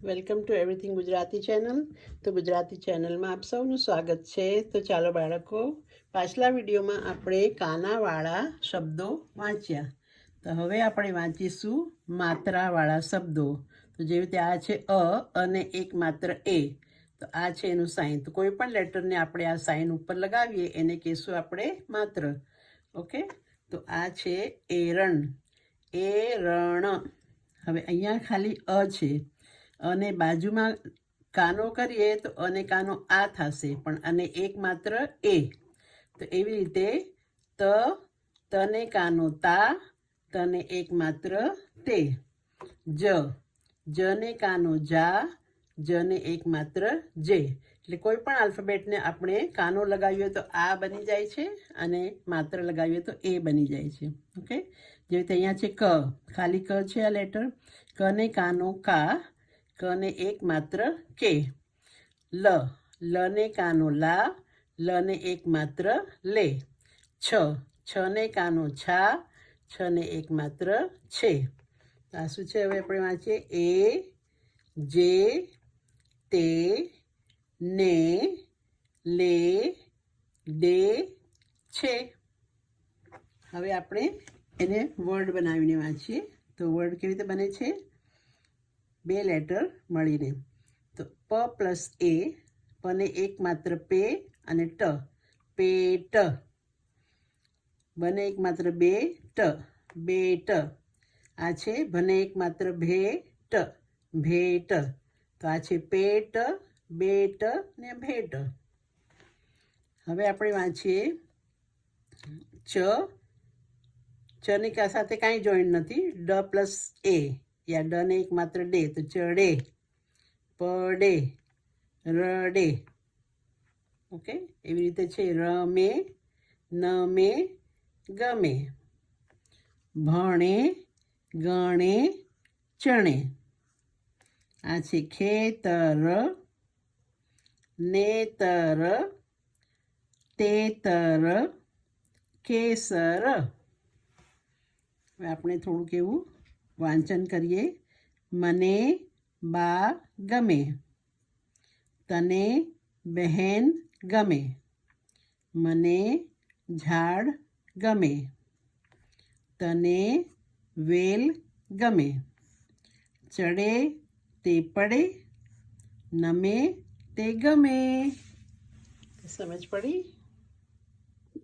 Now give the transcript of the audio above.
Welcome to everything Gujarati channel. તો ગુજરાતી ચેનલમાં આપ સૌનું સ્વાગત છે. તો ચાલો બાળકો, પાછલા વિડીયોમાં આપણે કાનાવાળા શબ્દો વાંચ્યા. તો હવે આપણે વાંચીશું માત્રાવાળા શબ્દો. તો જેવી રીતે આ છે અ અને એક માત્ર એ. તો આ છે એનું સાઇન. તો કોઈ પણ લેટરને આપણે આ સાઇન ઉપર લગાવીએ એને કહીશું આપણે માત્ર. ઓકે, તો આ છે એરણ, એરણ. હવે અહીંયા ખાલી અ છે અને બાજુમાં કાનો કરીએ તો અને કાનો આ થશે, પણ અને એક માત્ર એ. તો એવી રીતે તને કાનો તા, તને એક માત્ર તે. જને કાનો જા, જને એક માત્ર જે. એટલે કોઈ પણ આલ્ફાબેટને આપણે કાનો લગાવીએ તો આ બની જાય છે અને માત્ર લગાવીએ તો એ બની જાય છે. ઓકે, જેવી રીતે અહીંયા છે ક, ખાલી ક છે આ લેટર. કને કાનો કા, કને એક માત્ર કે. લને કાનો લા, લને એક માત્ર લે. છને કાનો છા, છને એક માત્ર છે. આ શું છે? હવે આપણે વાંચીએ એ, જે, તે, ને, લે, દે, છે. હવે આપણે એને વર્ડ બનાવીને વાંચીએ. તો વર્ડ કેવી રીતે બને છે? બે લેટર મળીને. તો પ પ્લસ એ, પને એક માત્ર પે અને ટ, પેટ. બને એક માત્ર બે ટ, બેટ. આ છે ભને એક માત્ર ભે ટ, ભેટ. તો આ છે પેટ, બેટ ને ભેટ. હવે આપણે વાંચીએ ચની સાથે કાંઈ જોઈન્ટ નથી. ડ પ્લસ એ, યા ડ ને એક માત્ર ડે, તો ચડે, પડે, રડે. ઓકે, એવી રીતે છે રમે, નમે, ગમે. ભણે, ગણે, ચણે. આ છે ખેતર, નેતર, તેતર, કેસર. હવે આપણે થોડુંક એવું વાંચન કરીએ. મને બા ગમે, તને બહેન ગમે, મને ઝાડ ગમે, તને વેલ ગમે. ચડે તે પડે, નમે તે ગમે. સમજ પડી?